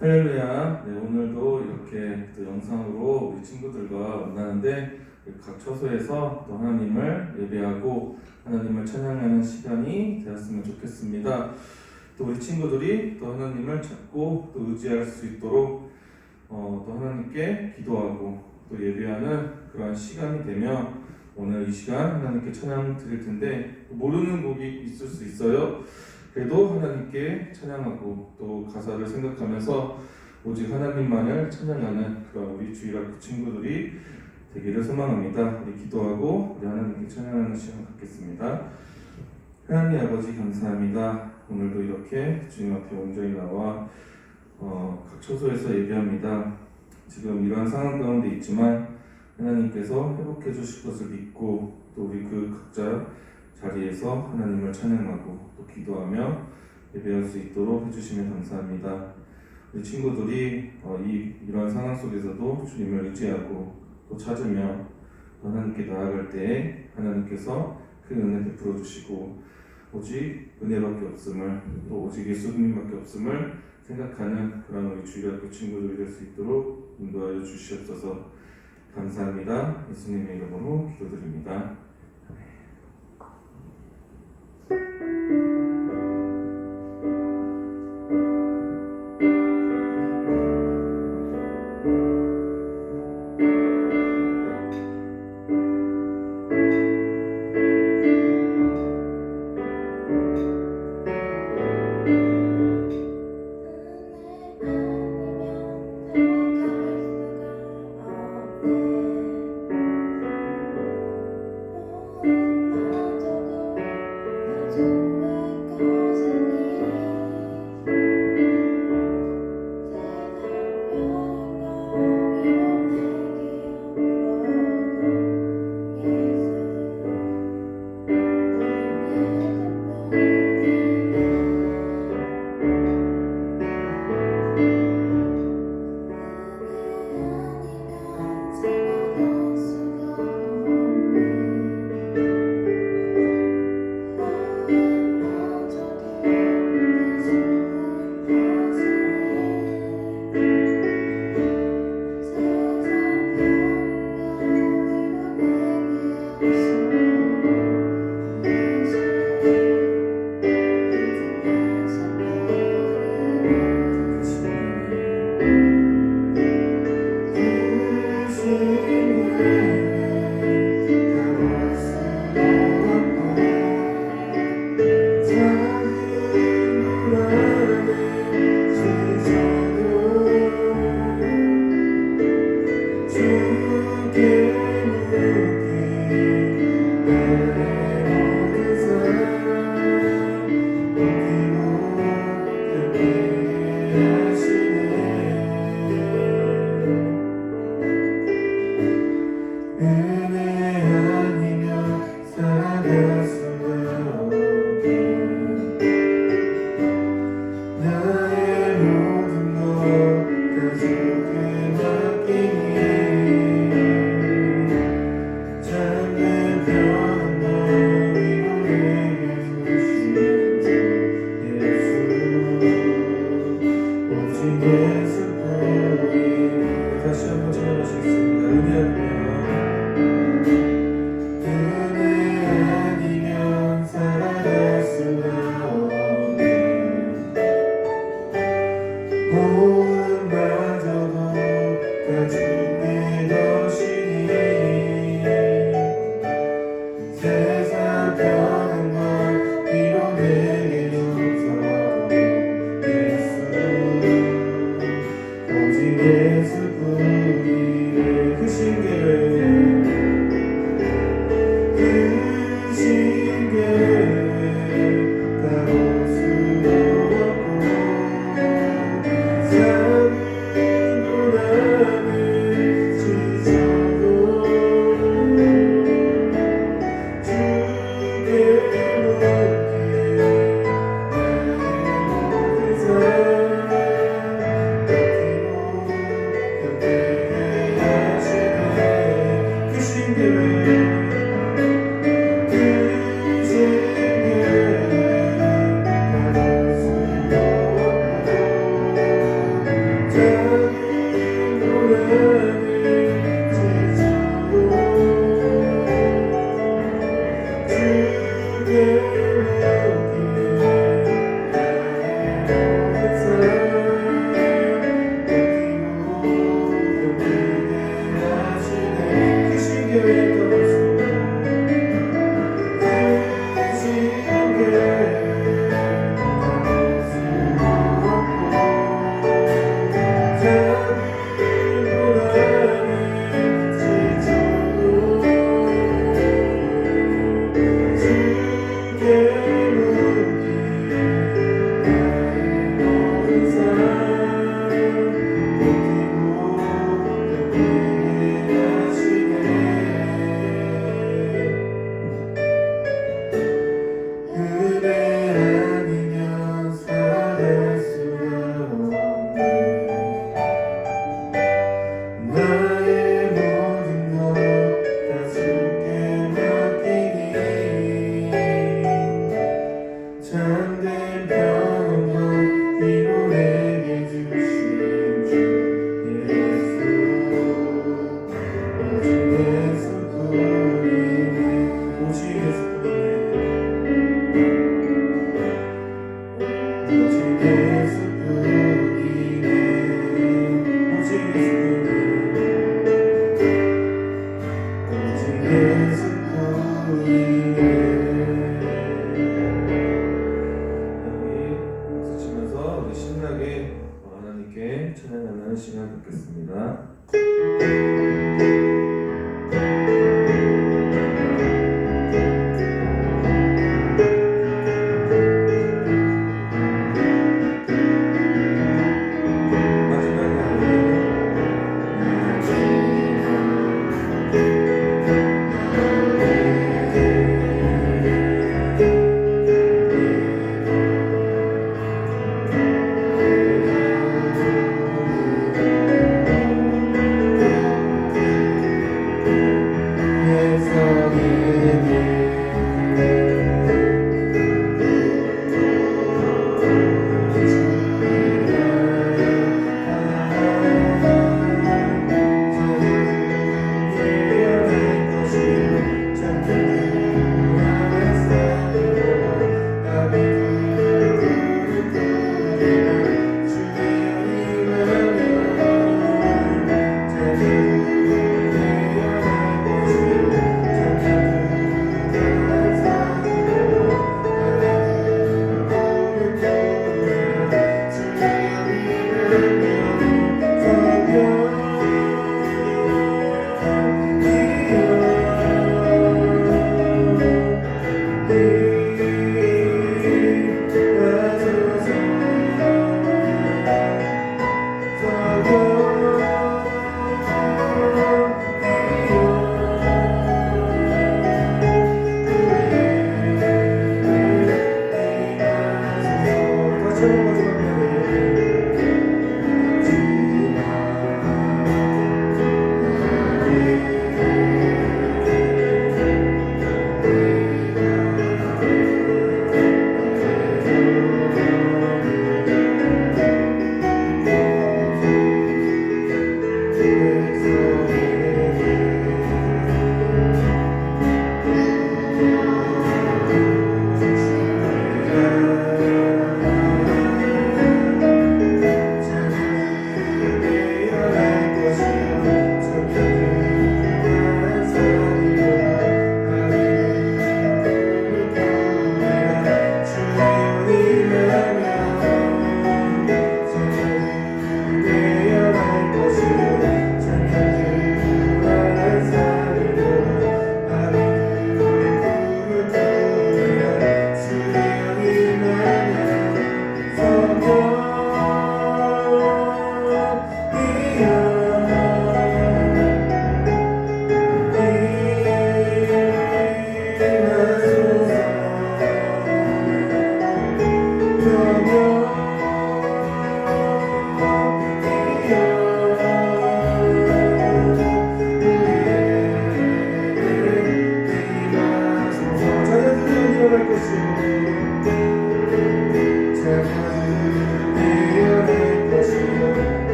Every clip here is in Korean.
할렐루야. 네, 오늘도 이렇게 또 영상으로 우리 친구들과 만나는데 각 처소에서 또 하나님을 예배하고 하나님을 찬양하는 시간이 되었으면 좋겠습니다. 또 우리 친구들이 또 하나님을 찾고 또 의지할 수 있도록 또 하나님께 기도하고 또 예배하는 그러한 시간이 되며 오늘 이 시간 하나님께 찬양 드릴 텐데 모르는 곡이 있을 수 있어요. 그래도 하나님께 찬양하고 또 가사를 생각하면서 오직 하나님만을 찬양하는 그런 우리 주일학교 친구들이 되기를 소망합니다. 우리 기도하고 우리 하나님께 찬양하는 시간 갖겠습니다. 하나님 아버지 감사합니다. 오늘도 이렇게 주님 앞에 온전히 나와 각 처소에서 예배합니다. 지금 이러한 상황 가운데 있지만 하나님께서 회복해 주실 것을 믿고 또 우리 그 각자 자리에서 하나님을 찬양하고 또 기도하며 예배할 수 있도록 해주시면 감사합니다. 우리 친구들이 이러한 상황 속에서도 주님을 의지하고 또 찾으며 하나님께 나아갈 때에 하나님께서 큰 은혜 베풀어 주시고 오직 은혜밖에 없음을 또 오직 예수님밖에 없음을 생각하는 그런 우리 주일학교 친구들이 될 수 있도록 인도하여 주시옵소서. 감사합니다. 예수님의 이름으로 기도드립니다.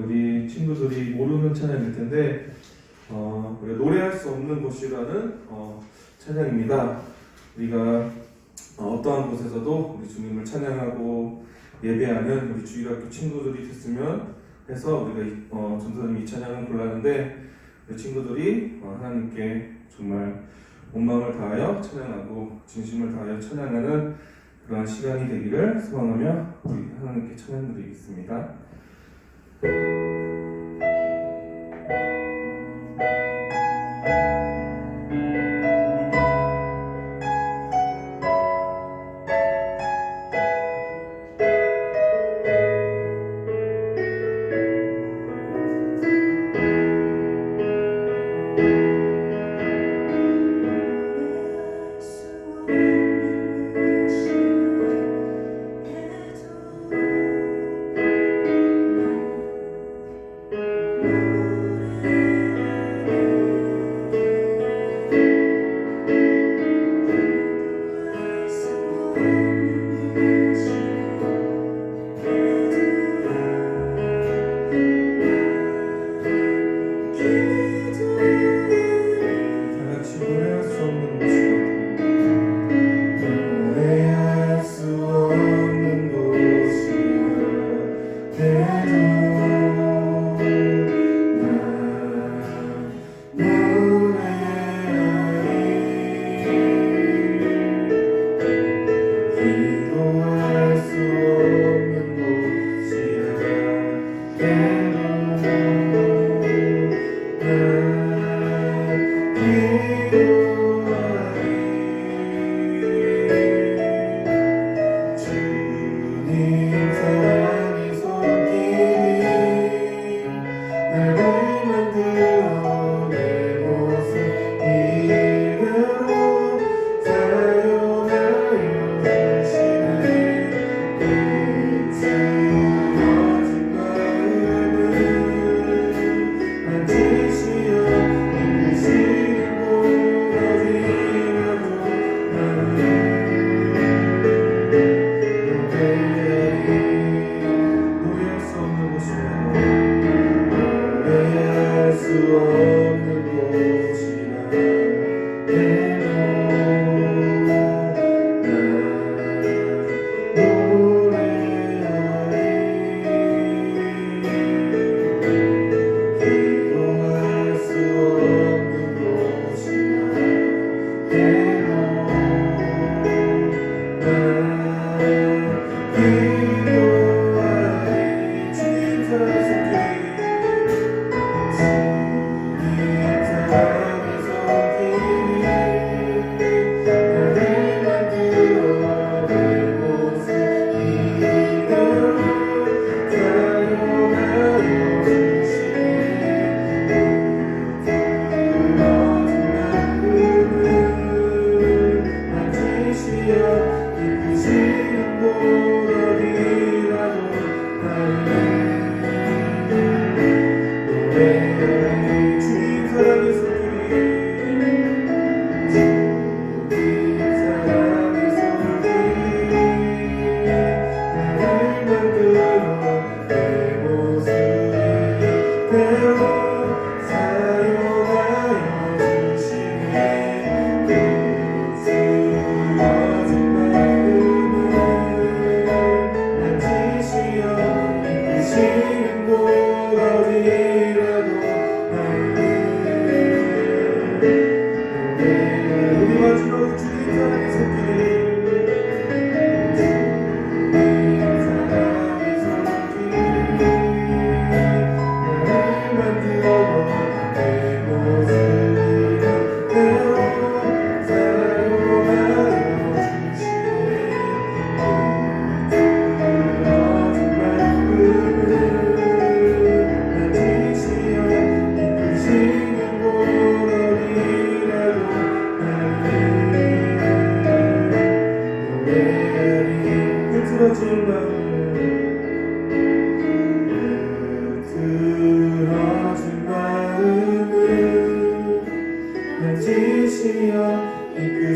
우리 친구들이 모르는 찬양일 텐데 우리가 노래할 수 없는 곳이라는 찬양입니다. 우리가 어떠한 곳에서도 우리 주님을 찬양하고 예배하는 우리 주일학교 친구들이 됐으면 해서 우리가 전도사님이 이 찬양을 골랐는데 우리 친구들이 하나님께 정말 온 마음을 다하여 찬양하고 진심을 다하여 찬양하는 그러한 시간이 되기를 소망하며 우리 하나님께 찬양 드리겠습니다.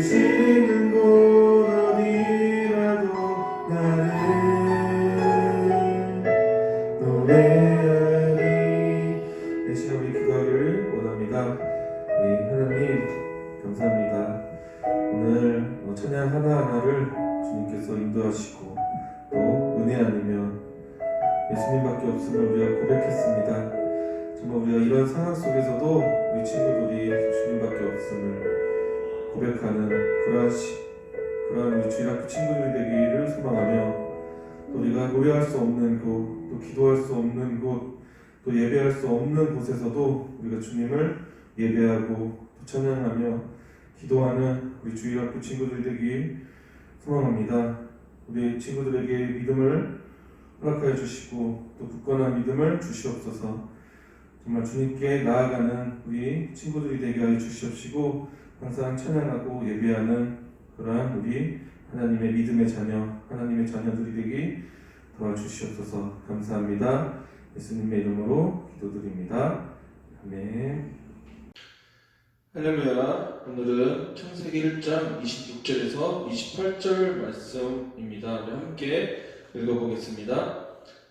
계시는 곳 어디라도 나를 노래하리. 이 시간 우리 기도하기를 원합니다. 하나님 감사합니다. 오늘 찬양 하나하나를 주님께서 인도하시고 또 은혜 아니면 예수님밖에 없음을 우리가 고백했습니다. 정말 우리가 이런 상황 속에서도 우리 친구들이 주님밖에 없음을 고백하는 그러한 우리 주일학교 친구들이 되기를 소망하며, 또 우리가 노래할 수 없는 곳, 또 기도할 수 없는 곳, 또 예배할 수 없는 곳에서도 우리가 주님을 예배하고 또 찬양하며 기도하는 우리 주일학교 친구들이 되길 소망합니다. 우리 친구들에게 믿음을 허락하여 주시고 또 굳건한 믿음을 주시옵소서. 정말 주님께 나아가는 우리 친구들이 되게 하여 주시옵시고, 항상 찬양하고 예배하는 그러한 우리 하나님의 믿음의 자녀, 하나님의 자녀들이 되기 도와주시옵소서. 감사합니다. 예수님의 이름으로 기도드립니다. 아멘. 할렐루야. 오늘은 창세기 1장 26절에서 28절 말씀입니다. 우리 함께 읽어보겠습니다.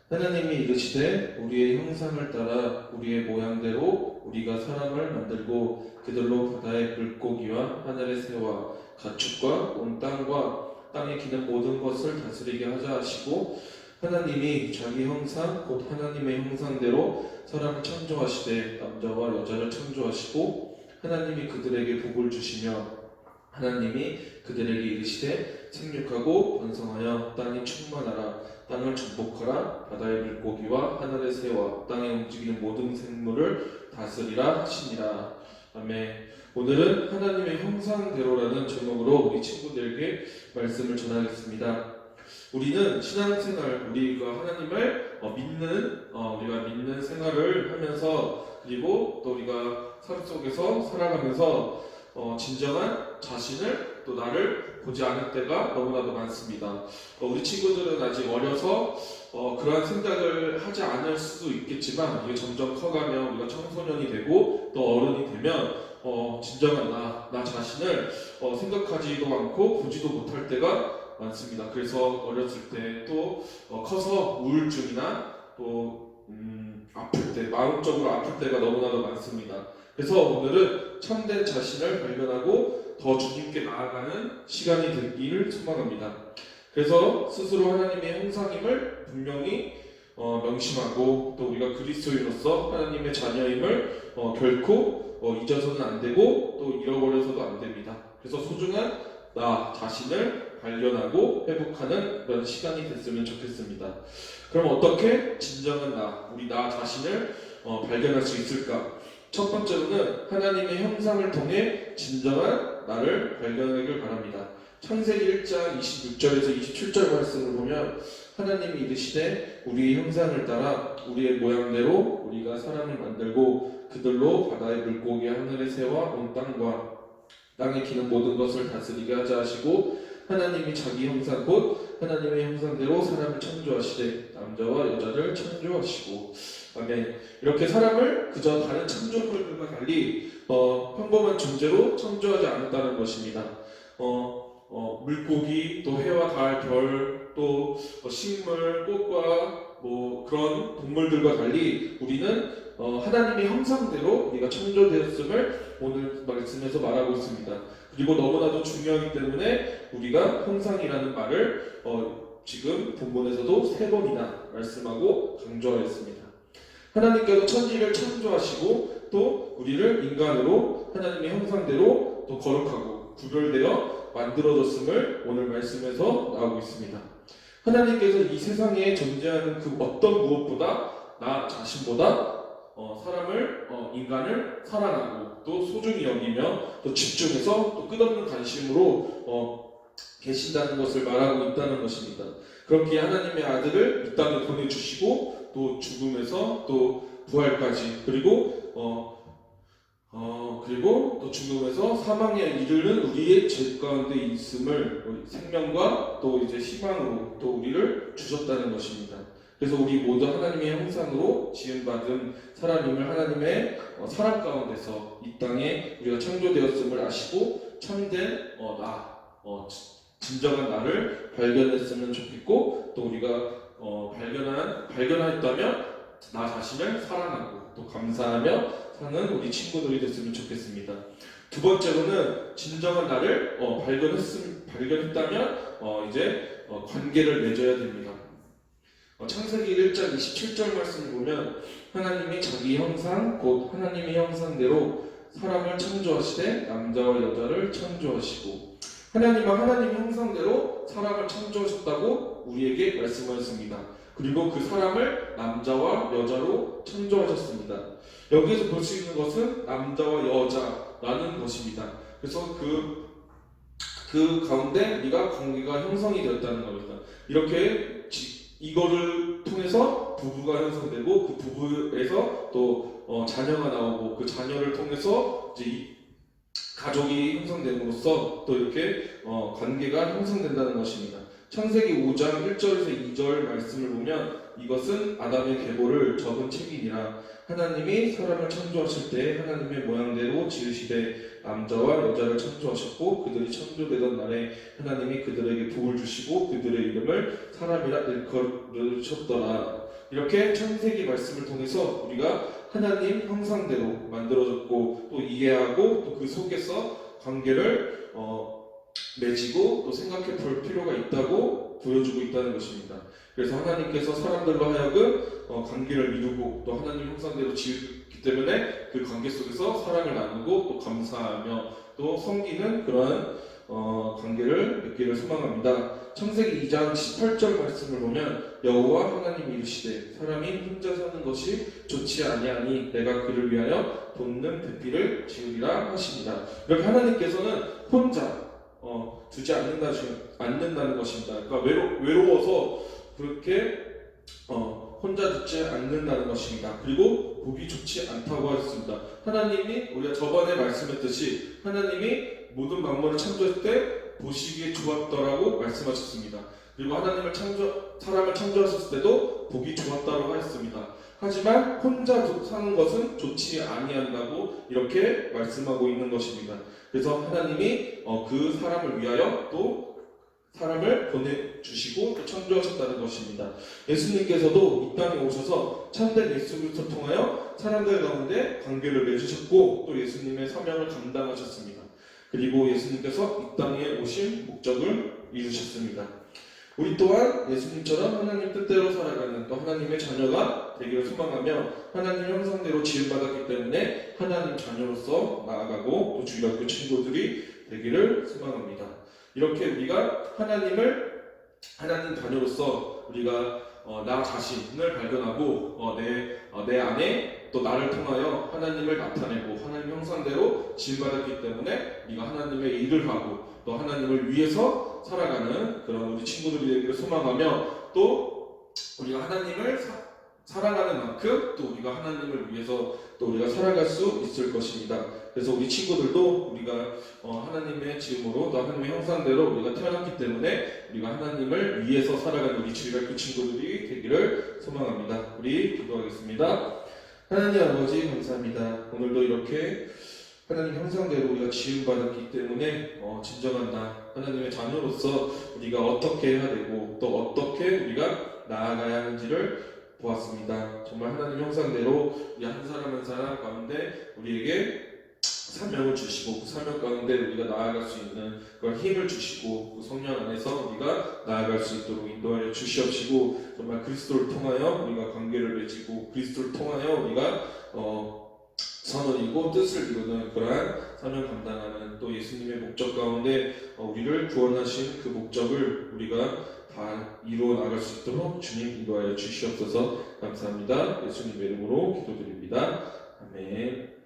하나님이 이르시되 우리의 형상을 따라 우리의 모양대로 우리가 사람을 만들고 그들로 바다의 물고기와 하늘의 새와 가축과 온 땅과 땅에 기는 모든 것을 다스리게 하자 하시고, 하나님이 자기 형상 곧 하나님의 형상대로 사람을 창조하시되 남자와 여자를 창조하시고, 하나님이 그들에게 복을 주시며 하나님이 그들에게 이르시되 생육하고 번성하여 땅이 충만하라. 땅을 정복하라. 바다의 물고기와 하늘의 새와 땅에 움직이는 모든 생물을 다스리라 하시니라. 아멘. 오늘은 하나님의 형상대로라는 제목으로 우리 친구들에게 말씀을 전하겠습니다. 우리는 신앙생활, 우리가 하나님을 우리가 믿는 생활을 하면서, 그리고 또 우리가 삶 속에서 살아가면서 진정한 자신을, 또 나를 보지 않을 때가 너무나도 많습니다. 우리 친구들은 아직 어려서 그러한 생각을 하지 않을 수도 있겠지만, 이게 점점 커가면 우리가 청소년이 되고 또 어른이 되면 진정한 나 자신을 생각하지도 않고 보지도 못할 때가 많습니다. 그래서 어렸을 때 또 커서 우울증이나 또 아플 때, 마음적으로 아플 때가 너무나도 많습니다. 그래서 오늘은 참된 자신을 발견하고 더 주님께 나아가는 시간이 되기를 소망합니다. 그래서 스스로 하나님의 형상임을 분명히 명심하고, 또 우리가 그리스도인으로서 하나님의 자녀임을 결코 잊어서는 안 되고 또 잃어버려서도 안 됩니다. 그래서 소중한 나 자신을 발견하고 회복하는 그런 시간이 됐으면 좋겠습니다. 그럼 어떻게 진정한 우리 나 자신을 발견할 수 있을까? 첫 번째로는 하나님의 형상을 통해 진정한 나를 발견하길 바랍니다. 창세기 1장 26절에서 27절 말씀을 보면 하나님이 이르시되 우리의 형상을 따라 우리의 모양대로 우리가 사람을 만들고 그들로 바다의 물고기 하늘의 새와 온 땅과 땅에 기는 모든 것을 다스리게 하자 하시고, 하나님이 자기 형상 곧 하나님의 형상대로 사람을 창조하시되 남자와 여자를 창조하시고. 아멘. 이렇게 사람을 그저 다른 창조물들과 달리 평범한 존재로 창조하지 않았다는 것입니다. 물고기, 또 해와 달, 별, 또 식물, 꽃과 그런 동물들과 달리 우리는 하나님의 형상대로 우리가 창조되었음을 오늘 말씀에서 말하고 있습니다. 그리고 너무나도 중요하기 때문에 우리가 형상이라는 말을 지금 본문에서도 3번이나 말씀하고 강조하였습니다. 하나님께서 천지를 창조하시고 또 우리를 인간으로 하나님의 형상대로 또 거룩하고 구별되어 만들어졌음을 오늘 말씀에서 나오고 있습니다. 하나님께서 이 세상에 존재하는 그 어떤 무엇보다 나 자신보다 인간을 사랑하고 또 소중히 여기며 또 집중해서 또 끝없는 관심으로 계신다는 것을 말하고 있다는 것입니다. 그렇게 하나님의 아들을 이 땅에 보내주시고 또 죽음에서 또 부활까지, 그리고 또 죽음에서 사망에 이르는 우리의 죄 가운데 있음을 생명과 또 이제 희망으로 또 우리를 주셨다는 것입니다. 그래서 우리 모두 하나님의 형상으로 지음받은 사람임을 하나님의 사랑 가운데서 이 땅에 우리가 창조되었음을 아시고 참된 진정한 나를 발견했으면 좋겠고, 또 우리가 발견했다면 나 자신을 사랑하고 또 감사하며 사는 우리 친구들이 됐으면 좋겠습니다. 두 번째로는 진정한 나를 발견했다면 이제 관계를 맺어야 됩니다. 창세기 1장 27절 말씀을 보면 하나님이 자기 형상 곧 하나님의 형상대로 사람을 창조하시되 남자와 여자를 창조하시고, 하나님은 하나님의 형상대로 사람을 창조하셨다고 우리에게 말씀하셨습니다. 그리고 그 사람을 남자와 여자로 창조하셨습니다. 여기에서 볼 수 있는 것은 남자와 여자라는 것입니다. 그래서 그 가운데 우리가 관계가 형성이 되었다는 겁니다. 이렇게 이거를 통해서 부부가 형성되고, 그 부부에서 또 자녀가 나오고, 그 자녀를 통해서 이제 이 가족이 형성됨으로써 또 이렇게 관계가 형성된다는 것입니다. 창세기 5장 1절에서 2절 말씀을 보면 이것은 아담의 계보를 적은 책이니라. 하나님이 사람을 창조하실 때 하나님의 모양대로 지으시되 남자와 여자를 창조하셨고, 그들이 창조되던 날에 하나님이 그들에게 복을 주시고 그들의 이름을 사람이라 일컬으셨더라. 이렇게 창세기 말씀을 통해서 우리가 하나님 형상대로 만들어졌고 또 이해하고 또 그 속에서 관계를 맺고 또 생각해 볼 필요가 있다고 보여주고 있다는 것입니다. 그래서 하나님께서 사람들로 하여금 관계를 이루고 또 하나님 형상대로 지었기 때문에 그 관계 속에서 사랑을 나누고 또 감사하며 또 섬기는 그러한 관계를 맺기를 소망합니다. 창세기 2장 18절 말씀을 보면 여호와 하나님이 이르시되 사람이 혼자 사는 것이 좋지 아니하니 내가 그를 위하여 돋는 배필을 지으리라 하시니라. 이렇게 하나님께서는 혼자 두지 않는다는 것입니다. 그러니까 외로워서 그렇게 혼자 두지 않는다는 것입니다. 그리고 보기 좋지 않다고 하셨습니다. 하나님이 우리가 저번에 말씀했듯이 하나님이 모든 만물을 창조할 때 보시기에 좋았더라고 말씀하셨습니다. 그리고 하나님을 사람을 창조하셨을 때도 보기 좋았다고 하였습니다. 하지만 혼자 사는 것은 좋지 아니한다고 이렇게 말씀하고 있는 것입니다. 그래서 하나님이 그 사람을 위하여 또 사람을 보내주시고 또 창조하셨다는 것입니다. 예수님께서도 이 땅에 오셔서 참된 예수 그리스도를 통하여 사람들 가운데 관계를 맺으셨고 또 예수님의 사명을 감당하셨습니다. 그리고 예수님께서 이 땅에 오신 목적을 이루셨습니다. 우리 또한 예수님처럼 하나님 뜻대로 살아가는 또 하나님의 자녀가 되기를 소망하며 하나님 형상대로 지음받았기 때문에 하나님 자녀로서 나아가고 또 주일 학교 친구들이 되기를 소망합니다. 이렇게 우리가 하나님 자녀로서 우리가 나 자신을 발견하고 내 안에 또 나를 통하여 하나님을 나타내고 하나님 형상대로 지음받았기 때문에 우리가 하나님의 일을 하고 또 하나님을 위해서 살아가는 그런 우리 친구들이 되기를 소망하며 또 우리가 하나님을 사랑하는 만큼 또 우리가 하나님을 위해서 또 우리가 살아갈 수 있을 것입니다. 그래서 우리 친구들도 우리가 하나님의 지음으로 또 하나님의 형상대로 우리가 태어났기 때문에 우리가 하나님을 위해서 살아가는 우리 주일학교 친구들이 되기를 소망합니다. 우리 기도하겠습니다. 하나님 아버지 감사합니다. 오늘도 이렇게 하나님 형상대로 우리가 지음받았기 때문에 진정한 나 하나님의 자녀로서 우리가 어떻게 해야 되고 또 어떻게 우리가 나아가야 하는지를 보았습니다. 정말 하나님 형상대로 우리 한 사람 한 사람 가운데 우리에게 사명을 주시고 그 사명 가운데 우리가 나아갈 수 있는 그런 힘을 주시고 그 성령 안에서 우리가 나아갈 수 있도록 인도하여 주시옵시고 정말 그리스도를 통하여 우리가 관계를 맺고 그리스도를 통하여 우리가 선을 이루고 뜻을 이루는 그러한 사명 감당하는 또 예수님의 목적 가운데 우리를 구원하신 그 목적을 우리가 다 이루어 나갈 수 있도록 주님 인도하여 주시옵소서. 감사합니다. 예수님의 이름으로 기도드립니다. 아멘.